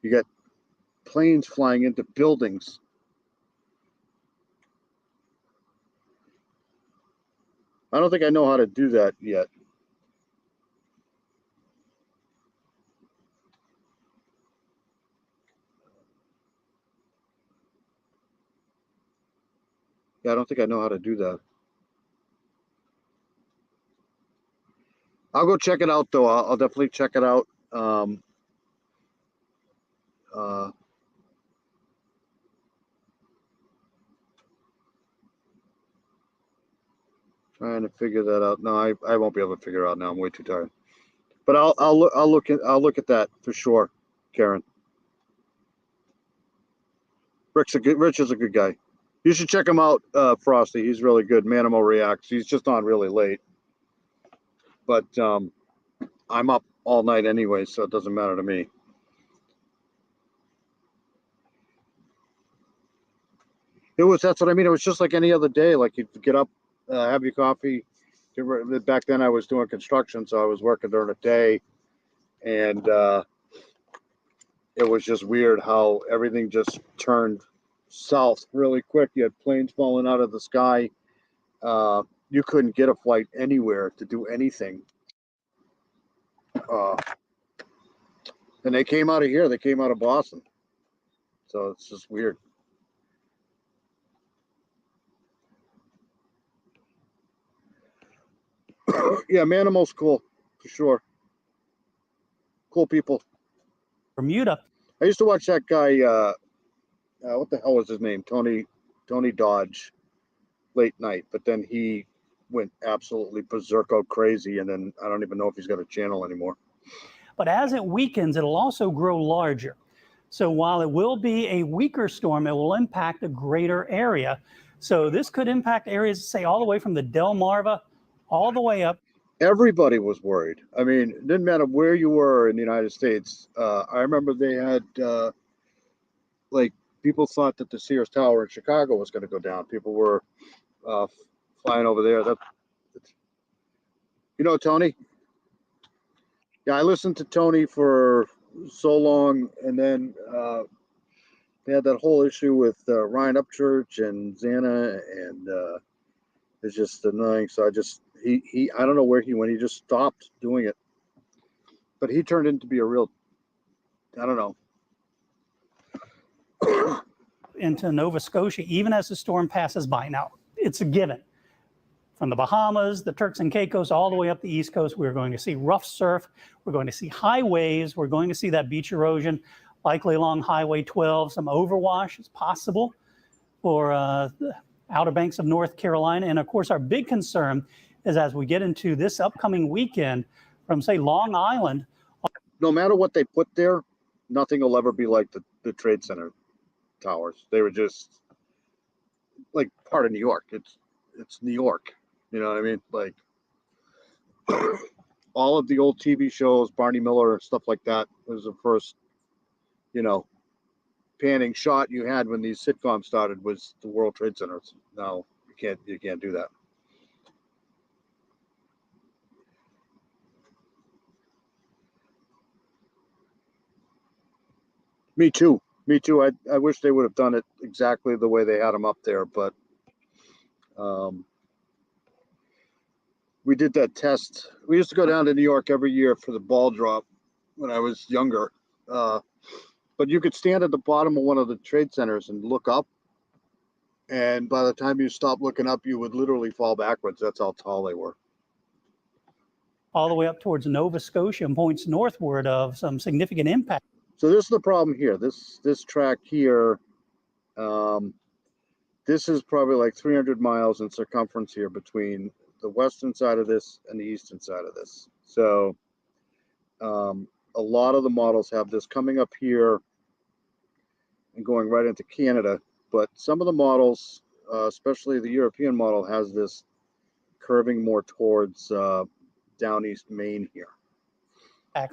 you got planes flying into buildings. I don't think I know how to do that yet. Yeah, I don't think I know how to do that. I'll go check it out, though. I'll definitely check it out. Trying to figure that out. No, I won't be able to figure it out now. I'm way too tired. But I'll look at that for sure, Karen. Rich is a good guy. You should check him out, Frosty. He's really good. Manimo Reacts. He's just on really late. But I'm up all night anyway, so it doesn't matter to me. That's what I mean. It was just like any other day. Like, you'd get up, have your coffee. Back then I was doing construction, so I was working during the day. And it was just weird how everything just turned south really quick. You had planes falling out of the sky. you couldn't get a flight anywhere to do anything. And they came out of here. They came out of Boston. So it's just weird. Yeah, Manimal's cool for sure. Cool people. Bermuda. I used to watch that guy. What the hell was his name? Tony Dodge, late night. But then he went absolutely berserko crazy, and then I don't even know if he's got a channel anymore. But as it weakens, it'll also grow larger. So while it will be a weaker storm, it will impact a greater area. So this could impact areas, say, all the way from the Delmarva all the way up. Everybody was worried. I mean, it didn't matter where you were in the United States. I remember they had, like, people thought that the Sears Tower in Chicago was going to go down. People were flying over there. You know, Tony? Yeah, I listened to Tony for so long, and then they had that whole issue with Ryan Upchurch and Xana, and it's just annoying. So I don't know where he went. He just stopped doing it. But he turned into be a real, I don't know. Into Nova Scotia, even as the storm passes by. Now, it's a given. From the Bahamas, the Turks and Caicos, all the way up the East Coast, we're going to see rough surf. We're going to see high waves. We're going to see that beach erosion, likely along Highway 12. Some overwash is possible for the Outer Banks of North Carolina. And of course, our big concern is as we get into this upcoming weekend from, say, Long Island. No matter what they put there, nothing will ever be like the Trade Center towers. They were just like part of New York. It's New York. You know what I mean? Like all of the old TV shows, Barney Miller, stuff like that, was the first, panning shot you had when these sitcoms started was the World Trade Centers. Now you can't do that. Me too. I wish they would have done it exactly the way they had them up there, but we did that test. We used to go down to New York every year for the ball drop when I was younger. But you could stand at the bottom of one of the trade centers and look up. And by the time you stopped looking up, you would literally fall backwards. That's how tall they were. All the way up towards Nova Scotia and points northward of some significant impact. So this is the problem here. This track here, this is probably like 300 miles in circumference here between the western side of this and the eastern side of this. So a lot of the models have this coming up here and going right into Canada. But some of the models, especially the European model, has this curving more towards down east Maine here.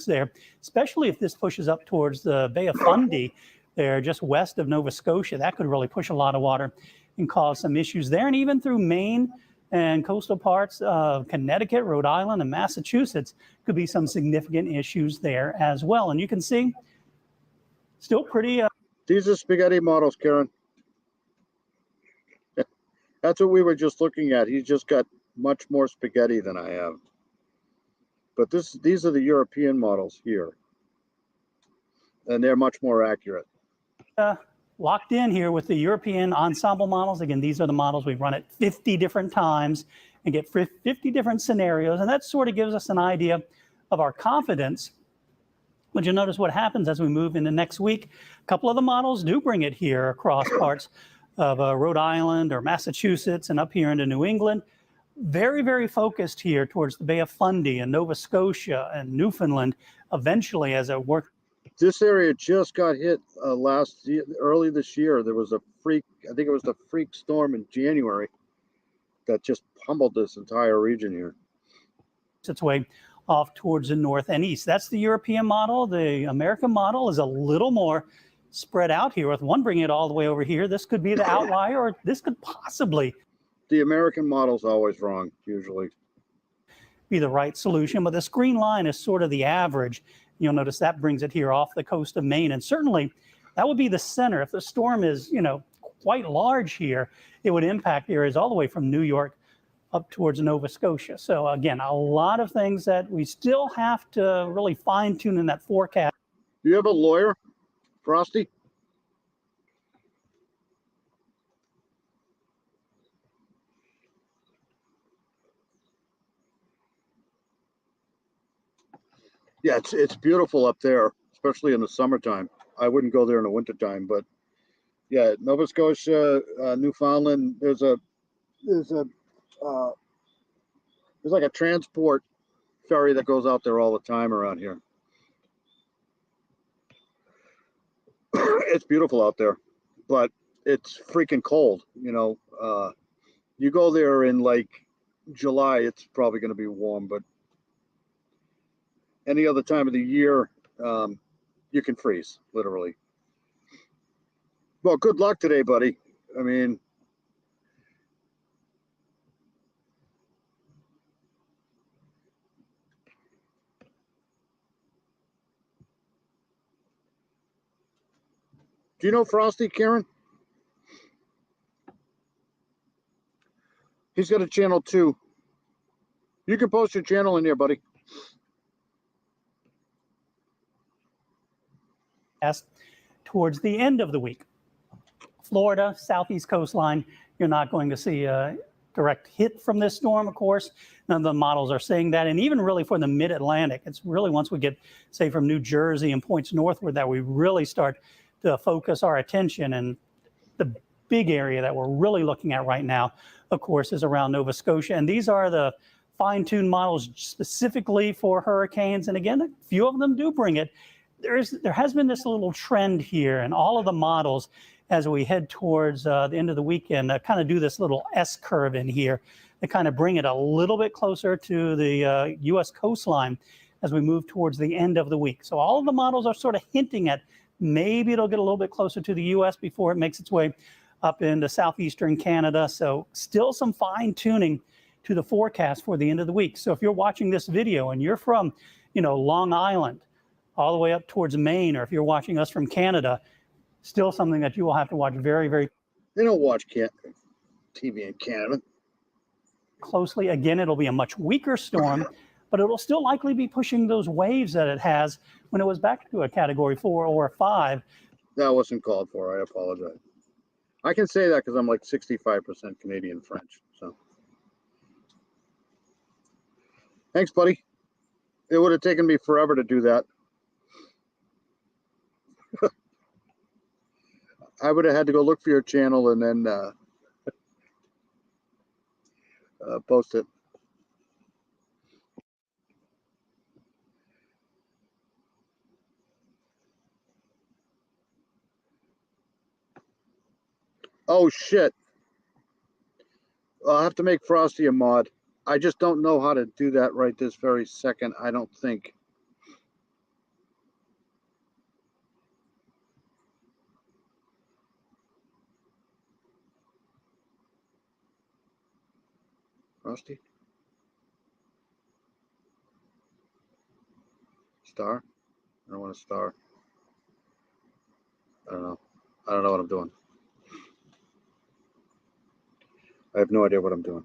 There, especially if this pushes up towards the Bay of Fundy, there just west of Nova Scotia. That could really push a lot of water and cause some issues there. And even through Maine and coastal parts of Connecticut, Rhode Island, and Massachusetts, could be some significant issues there as well. And you can see still pretty... These are spaghetti models, Karen. That's what we were just looking at. He's just got much more spaghetti than I have. But these are the European models here. And they're much more accurate. Locked in here with the European ensemble models. Again, these are the models we run at 50 different times and get 50 different scenarios. And that sort of gives us an idea of our confidence. But you'll notice what happens as we move into next week. A couple of the models do bring it here across parts of Rhode Island or Massachusetts and up here into New England. Very, very focused here towards the Bay of Fundy and Nova Scotia and Newfoundland eventually as it works. This area just got hit early this year. There was I think it was the freak storm in January that just pummeled this entire region here. Its way off towards the north and east. That's the European model. The American model is a little more spread out here with one bringing it all the way over here. This could be the outlier, or this could possibly... The American model's always wrong, usually. Be the right solution, but this green line is sort of the average. You'll notice that brings it here off the coast of Maine, and certainly that would be the center. If the storm is, quite large here, it would impact areas all the way from New York up towards Nova Scotia. So again, a lot of things that we still have to really fine tune in that forecast. Do you have a lawyer, Frosty? Yeah, it's beautiful up there, especially in the summertime. I wouldn't go there in the wintertime, but yeah, Nova Scotia, Newfoundland, there's like a transport ferry that goes out there all the time around here. It's beautiful out there, but it's freaking cold. You know, you go there in like July, it's probably going to be warm, but any other time of the year, you can freeze, literally. Well, good luck today, buddy. I mean, do you know Frosty, Karen? He's got a channel too. You can post your channel in there, buddy. Towards the end of the week. Florida, southeast coastline, you're not going to see a direct hit from this storm, of course. None of the models are saying that. And even really for the mid-Atlantic, it's really once we get, say, from New Jersey and points northward that we really start to focus our attention. And the big area that we're really looking at right now, of course, is around Nova Scotia. And these are the fine-tuned models specifically for hurricanes. And again, a few of them do bring it. There has been this little trend here in all of the models as we head towards the end of the weekend, kind of do this little S curve in here to kind of bring it a little bit closer to the U.S. coastline as we move towards the end of the week. So all of the models are sort of hinting at maybe it'll get a little bit closer to the U.S. before it makes its way up into southeastern Canada. So still some fine tuning to the forecast for the end of the week. So if you're watching this video and you're from, Long Island, all the way up towards Maine, or if you're watching us from Canada, still something that you will have to watch very, very They don't watch TV in Canada. closely. Again, it'll be a much weaker storm, but it will still likely be pushing those waves that it has when it was back to a Category 4 or 5. That wasn't called for. I apologize. I can say that because I'm like 65% Canadian French. So thanks, buddy. It would have taken me forever to do that. I would have had to go look for your channel and then post it. Oh, shit. I'll have to make Frosty a mod. I just don't know how to do that right this very second, I don't think. Frosty? Star? I don't want a star. I don't know. I don't know what I'm doing. I have no idea what I'm doing.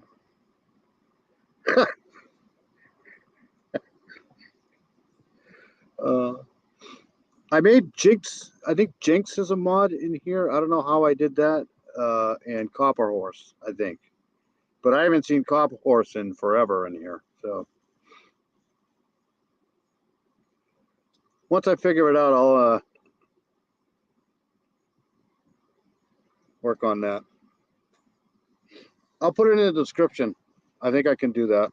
I made Jinx. I think Jinx is a mod in here. I don't know how I did that. And Copper Horse, I think. But I haven't seen Copper Horse in forever in here. So once I figure it out, I'll work on that. I'll put it in the description. I think I can do that.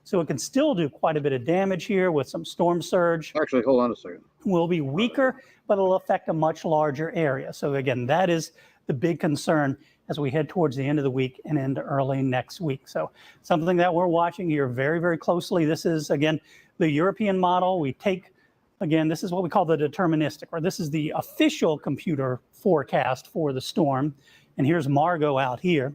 So it can still do quite a bit of damage here with some storm surge. Actually, hold on a second. Will be weaker, but it'll affect a much larger area. So again, that is the big concern as we head towards the end of the week and into early next week. So something that we're watching here very, very closely. This is, again, the European model. We take, again, this is what we call the deterministic, or this is the official computer forecast for the storm. And here's Margot out here.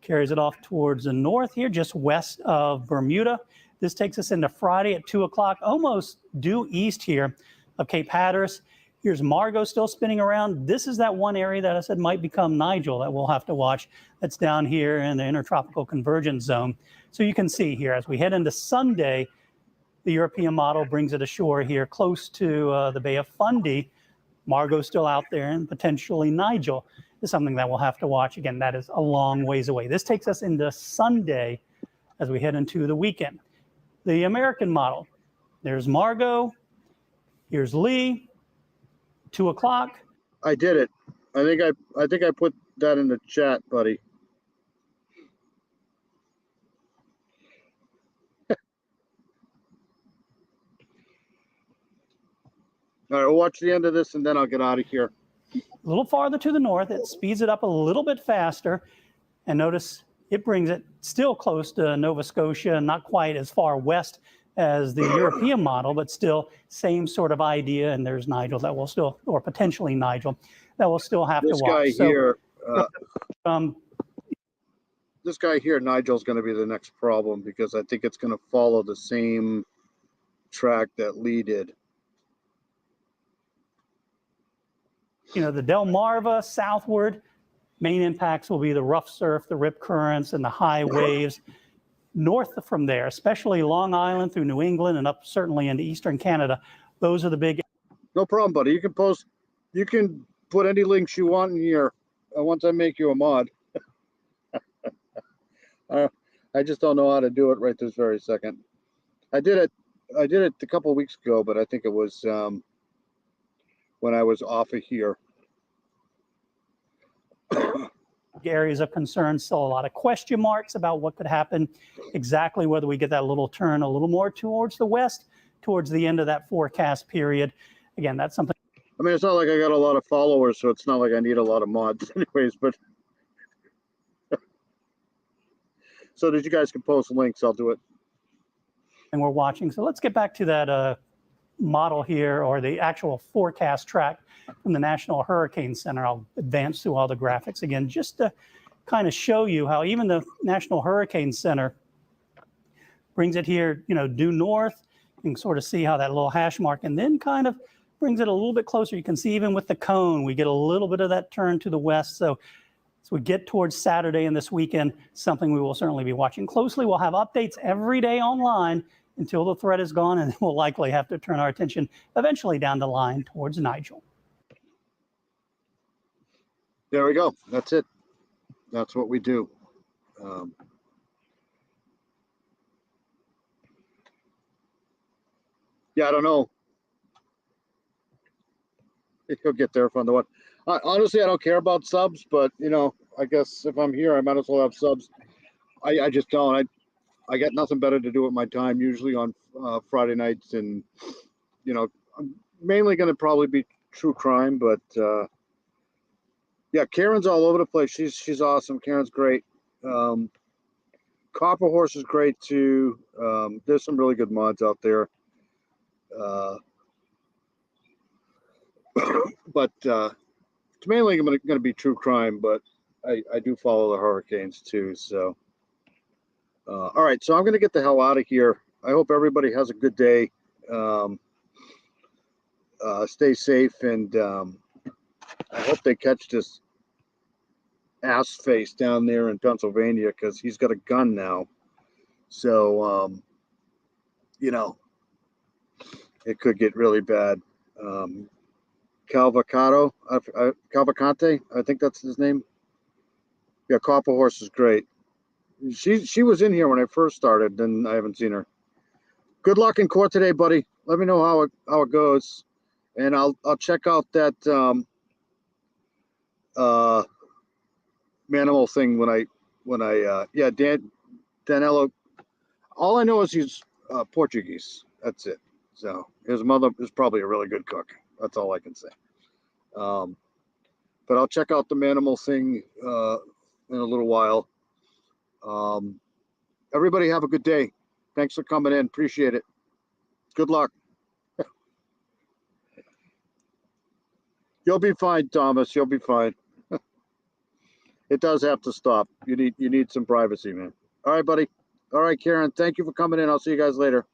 Carries it off towards the north here, just west of Bermuda. This takes us into Friday at 2 o'clock, almost due east here of Cape Hatteras. Here's Margot still spinning around. This is that one area that I said might become Nigel that we'll have to watch. That's down here in the intertropical convergence zone. So you can see here as we head into Sunday, the European model brings it ashore here close to the Bay of Fundy. Margot's still out there, and potentially Nigel is something that we'll have to watch. Again, that is a long ways away. This takes us into Sunday as we head into the weekend. The American model, there's Margot, here's Lee, 2 o'clock. I did it. I think I put that in the chat, buddy. All right, we'll watch the end of this and then I'll get out of here. A little farther to the north, it speeds it up a little bit faster. And notice it brings it still close to Nova Scotia, not quite as far west as the European model, but still same sort of idea. And there's Nigel that will still, or potentially Nigel, that will still have This to watch. guy here, So, this guy here, Nigel's going to be the next problem because I think it's going to follow the same track that Lee did. you know, the Delmarva southward, main impacts will be the rough surf, the rip currents, and the high waves. North from there, especially Long Island through New England and up certainly into eastern Canada, those are the big. No problem, buddy. You can put any links you want in here once I make you a mod. I just don't know how to do it right this very second. I did it a couple of weeks ago, but I think it was when I was off of here. Areas of concern, still a lot of question marks about what could happen exactly, whether we get that little turn a little more towards the west towards the end of that forecast period. Again, that's something. I mean, it's not like I got a lot of followers, so it's not like I need a lot of mods anyways, but so that you guys can post links, I'll do it. And we're watching. So let's get back to that model here, or the actual forecast track from the National Hurricane Center. I'll advance through all the graphics again, just to kind of show you how even the National Hurricane Center brings it here, you know, due north. You can sort of see how that little hash mark, and then kind of brings it a little bit closer. You can see even with the cone, we get a little bit of that turn to the west. So as we get towards Saturday and this weekend, something we will certainly be watching closely. We'll have updates every day online until the threat is gone, and we'll likely have to turn our attention eventually down the line towards Nigel. There we go. That's it. That's what we do. Yeah, I don't know. He'll get there from the one. Honestly, I don't care about subs, but you know, I guess if I'm here, I might as well have subs. I just don't. I got nothing better to do with my time, usually on Friday nights, and you know, I'm mainly going to probably be true crime, but yeah, Karen's all over the place. She's awesome. Karen's great. Copper Horse is great too. There's some really good mods out there. But it's mainly going to be true crime, but I do follow the hurricanes too. So, all right, so I'm going to get the hell out of here. I hope everybody has a good day. Stay safe, and I hope they catch this ass face down there in Pennsylvania, because he's got a gun now. So, you know, it could get really bad. Cavalcante, I think that's his name. Yeah, Copper Horse is great. She was in here when I first started, and I haven't seen her. Good luck in court today, buddy. Let me know how it goes, and I'll check out that Manimal thing when I yeah, Danilo. All I know is he's Portuguese. That's it. So his mother is probably a really good cook. That's all I can say. But I'll check out the Manimal thing in a little while. Everybody have a good day. Thanks for coming in. Appreciate it. Good luck. You'll be fine, Thomas. You'll be fine. It does have to stop. You need some privacy, man. All right, buddy. All right, Karen. Thank you for coming in. I'll see you guys later.